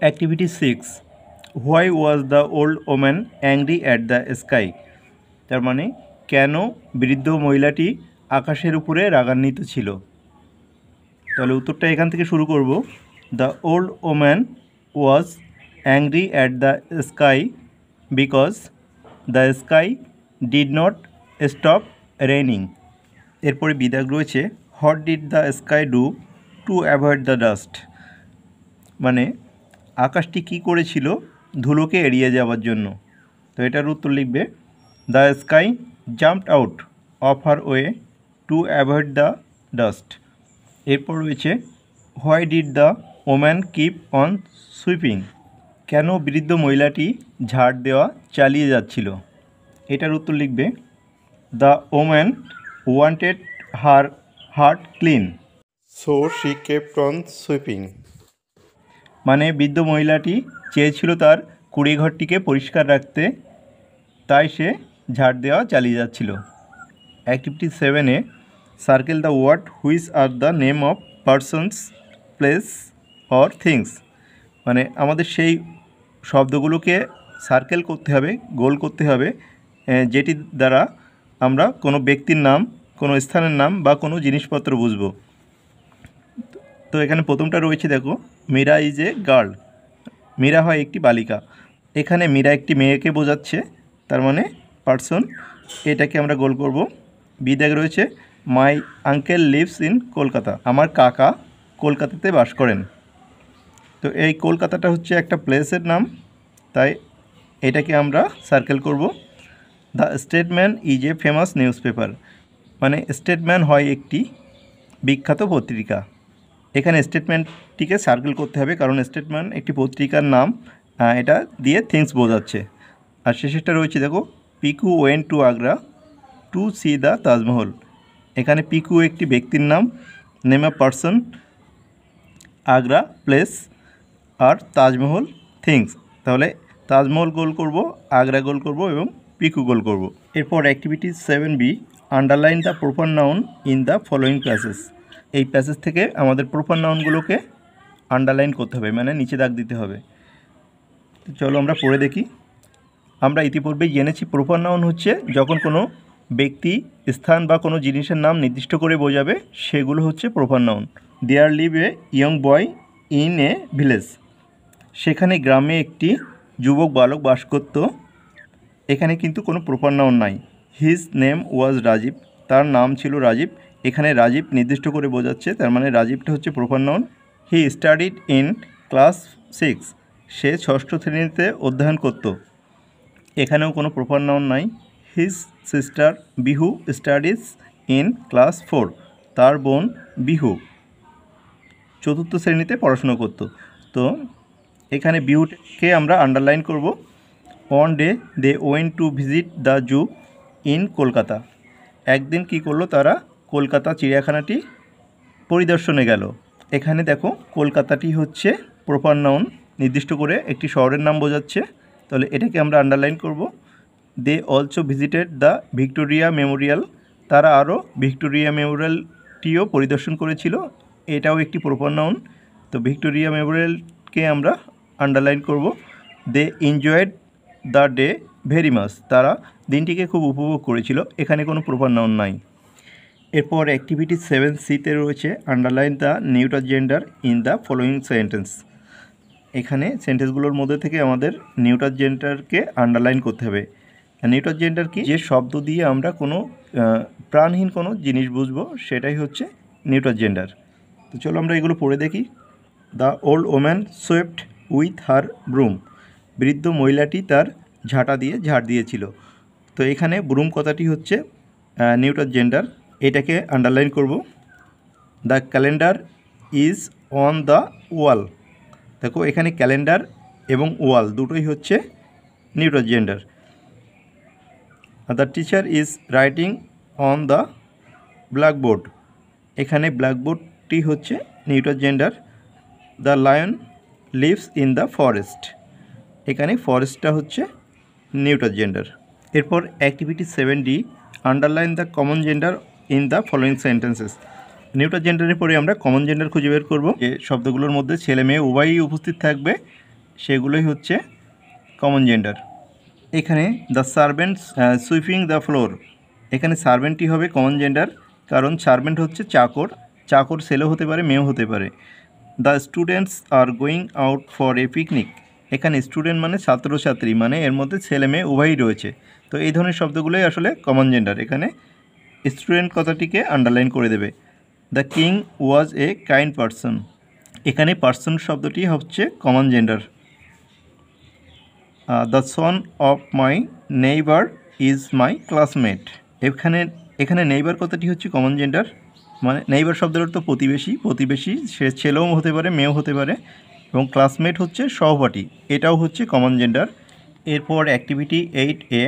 Activity 6. Why was the old woman angry at the sky? তার মানে কেন বৃদ্ধ মহিলাটি আকাশের উপরে রাগান্বিত ছিল। তাহলে উত্তরটা এখান থেকে শুরু করব। The old woman was angry at the sky because the sky did not stop raining. এরপরে বিধাগ রয়েছে what did the sky do to avoid the dust. মানে আকাশটি কী করেছিল ধুলোকে এড়িয়ে যাওয়ার জন্য। তো এটার উত্তর লিখবে the sky jumped out of her way to avoid the dust. এরপর রয়েছে why did the woman keep on sweeping. কেন বৃদ্ধ মহিলাটি ঝাড় দেওয়া চালিয়ে যাচ্ছিল। এটার উত্তর লিখবে the woman wanted her heart clean so she kept on sweeping. মানে বৃদ্ধ মহিলাটি চেয়েছিল তার কুড়িঘরটিকে পরিষ্কার রাখতে, তাই সে ঝাড় দেওয়া চালিয়ে যাচ্ছিল। অ্যাক্টিভিটি 7-এ circle the word which are the name of persons place or things. মানে আমাদের সেই শব্দগুলোকে সার্কেল করতে হবে, গোল করতে হবে, যেটি দ্বারা আমরা কোনো ব্যক্তির নাম, কোনো স্থানের নাম বা কোনো জিনিসপত্র বুঝব। তো এখানে প্রথমটা রয়েছে, দেখো, Meera is a girl. Meera হয় একটি বালিকা। এখানে মীরা একটি মেয়েকে বোঝাচ্ছে, তার মানে পার্সন, এটাকে আমরা গোল করব। বিদাগ রয়েছে my uncle lives in Kolkata. আমার কাকা কলকাতাতে বাস করেন। তো এই কলকাতাটা হচ্ছে একটা প্লেসের নাম, তাই এটাকে আমরা সার্কেল করব। The statesman is a famous news paper. মানে স্টেটম্যান হয় একটি বিখ্যাত পত্রিকা। এখানে স্টেটমেন্টটিকে সার্কেল করতে হবে, কারণ স্টেটমেন্ট একটি পত্রিকার নাম, এটা দিয়ে থিংস বোঝাচ্ছে। আর শেষেরটা রয়েছে, দেখো, Piku went to Agra to see the Taj Mahal. এখানে পিকু একটি ব্যক্তির নাম, name a person, Agra place, আর তাজমহল থিংস। তাহলে তাজমহল গোল করব, আগ্রা গোল করব এবং পিকু গোল করব। এরপর activity 7B, underline the proper noun in the following passage. এই প্যাসেজ থেকে আমাদের প্রপার নাউনগুলোকে আন্ডারলাইন করতে হবে, মানে নিচে দাগ দিতে হবে। তো চলো আমরা পড়ে দেখি। আমরা ইতিপূর্বেই জেনেছি প্রপার নাউন হচ্ছে যখন কোনো ব্যক্তি, স্থান বা কোনো জিনিসের নাম নির্দিষ্ট করে বোঝাবে, সেগুলো হচ্ছে proper noun. There live a young boy in a village. সেখানে গ্রামে একটি যুবক বালক বাস করত। এখানে কিন্তু কোনো প্রপার নাউন নাই। His name was Rajib. তার নাম ছিল রাজীব। এখানে রাজীব নির্দিষ্ট করে বোঝাচ্ছে, তার মানে রাজীবটা হচ্ছে proper noun. He studied in class 6। সে 6ষ্ঠ শ্রেণীতে অধ্যয়ন করত। এখানেও কোনো প্রপার নাউন নাই। His sister Bihu studies in class 4। তার বোন বিহু 4র্থ শ্রেণীতে পড়াশুনো করত। তো এখানে বিহুকে আমরা আন্ডারলাইন করব। One day they went to visit the zoo in Kolkata. একদিন কি করলো তারা, কলকাতা চিড়িয়াখানাটি পরিদর্শনে গেল। এখানে দেখো, কলকাতাটি হচ্ছে প্রপার নাউন, নির্দিষ্ট করে একটি শহরের নাম বোঝাচ্ছে। তাহলে এটাকে আমরা আন্ডারলাইন করব। They also visited the Victoria memorial. তারা আরও ভিক্টোরিয়া মেমোরিয়ালটিও পরিদর্শন করেছিল। এটাও একটি প্রপার নাউন। তো ভিক্টোরিয়া মেমোরিয়ালকে আমরা আন্ডারলাইন করব। They enjoyed the day very much. তারা দিনটিকে খুব উপভোগ করেছিল। এখানে কোনো প্রপার নাউন নাই। এরপর অ্যাক্টিভিটি 7C-তে রয়েছে underline the neutral gender in the following sentence. এখানে সেন্টেন্সগুলোর মধ্যে থেকে আমাদের নিউট্রাল জেন্ডারকে আন্ডারলাইন করতে হবে। নিউট্রাল জেন্ডার কি, যে শব্দ দিয়ে আমরা কোনো প্রাণহীন কোনো জিনিস বুঝবো, সেটাই হচ্ছে নিউট্রাল জেন্ডার। তো চলো আমরা এগুলো পড়ে দেখি। The old woman swept with her broom. বৃদ্ধ মহিলাটি তার ঝাঁটা দিয়ে ঝাড় দিয়েছিল। তো এখানে ব্রুম কথাটি হচ্ছে নিউট্রাল জেন্ডার, এটাকে আন্ডারলাইন করব। The calendar is on the wall. দেখো, এখানে ক্যালেন্ডার এবং ওয়াল দুটোই হচ্ছে neutral gender. The teacher is writing on the blackboard. এখানে ব্ল্যাকবোর্ডটি হচ্ছে neutral gender. The lion lives in the forest. এখানে ফরেস্টটা হচ্ছে নিউট্রাল জেন্ডার। এরপর activity 7D, underline the common gender in the following sentences. Neutral জেন্ডারের পরে আমরা কমন জেন্ডার খুঁজে বের করব। যে শব্দগুলোর মধ্যে ছেলে মেয়ে উভয়ই উপস্থিত থাকবে, সেগুলোই হচ্ছে কমন জেন্ডার। এখানে the servants sweeping the floor, এখানে সার্ভেন্টই হবে কমন জেন্ডার, কারণ সার্ভেন্ট হচ্ছে চাকর, চাকর ছেলেও হতে পারে মেয়েও হতে পারে। The students are going out for a picnic, এখানে স্টুডেন্ট মানে ছাত্রছাত্রী, মানে এর মধ্যে ছেলে মেয়ে উভয়ই রয়েছে। তো এই ধরনের শব্দগুলোই আসলে কমন জেন্ডার। এখানে স্টুডেন্ট কথাটিকে আন্ডারলাইন করে দেবে। The king was a kind person, এখানে পারসন শব্দটি হচ্ছে common gender. The son of my neighbour is my classmate, এখানে নেইবার কথাটি হচ্ছে কমন জেন্ডার, মানে নেইবার শব্দের অর্থ প্রতিবেশী, প্রতিবেশী সে ছেলেও হতে পারে মেয়েও হতে পারে, এবং ক্লাসমেট হচ্ছে সহপাঠী, এটাও হচ্ছে কমন জেন্ডার। এরপর activity 8A,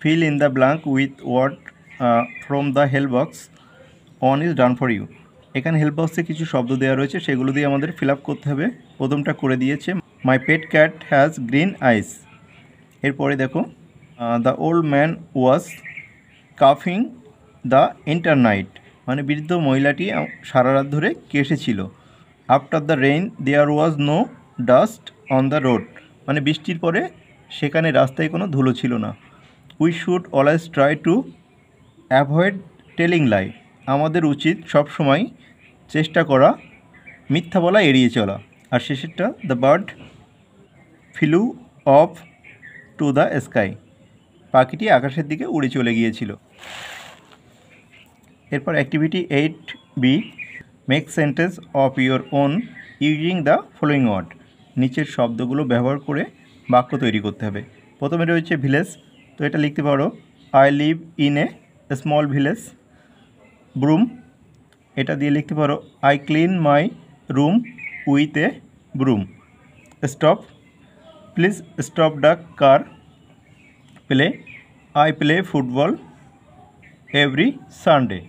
fill in the blank with word from the help box, one is done for you. এখানে হেল্প বক্সে কিছু শব্দ দেওয়া রয়েছে, সেগুলো দিয়ে আমাদের ফিল আপ করতে হবে। প্রথমটা করে দিয়েছে, my pet cat has green eyes. এরপরে দেখো, দ্য ওল্ড ম্যান ওয়াজ কাফিং দ্য এন্টার নাইট, মানে বৃদ্ধ মহিলাটি সারা রাত ধরে কেসেছিল। After the rain there was no dust on the road, মানে বৃষ্টির পরে সেখানে রাস্তায় কোনো ধুলো ছিল না। We should always try to avoid telling lie, আমাদের উচিত সবসময় চেষ্টা করা মিথ্যা বলা এড়িয়ে চলা। আর শেষেরটা, the bird flew off to the sky, পাখিটি আকাশের দিকে উড়ে চলে গিয়েছিল। এরপর activity 8B, make sentence of your own using the following word, নিচের শব্দগুলো ব্যবহার করে বাক্য তৈরি করতে হবে। প্রথমে রয়েছে ভিলেজ, তো এটা লিখতে পারো, I live in a small village. Broom, এটা দিয়ে লিখতে পারো, I clean my room with a broom. Stop, please stop the car. Play, I play football every Sunday.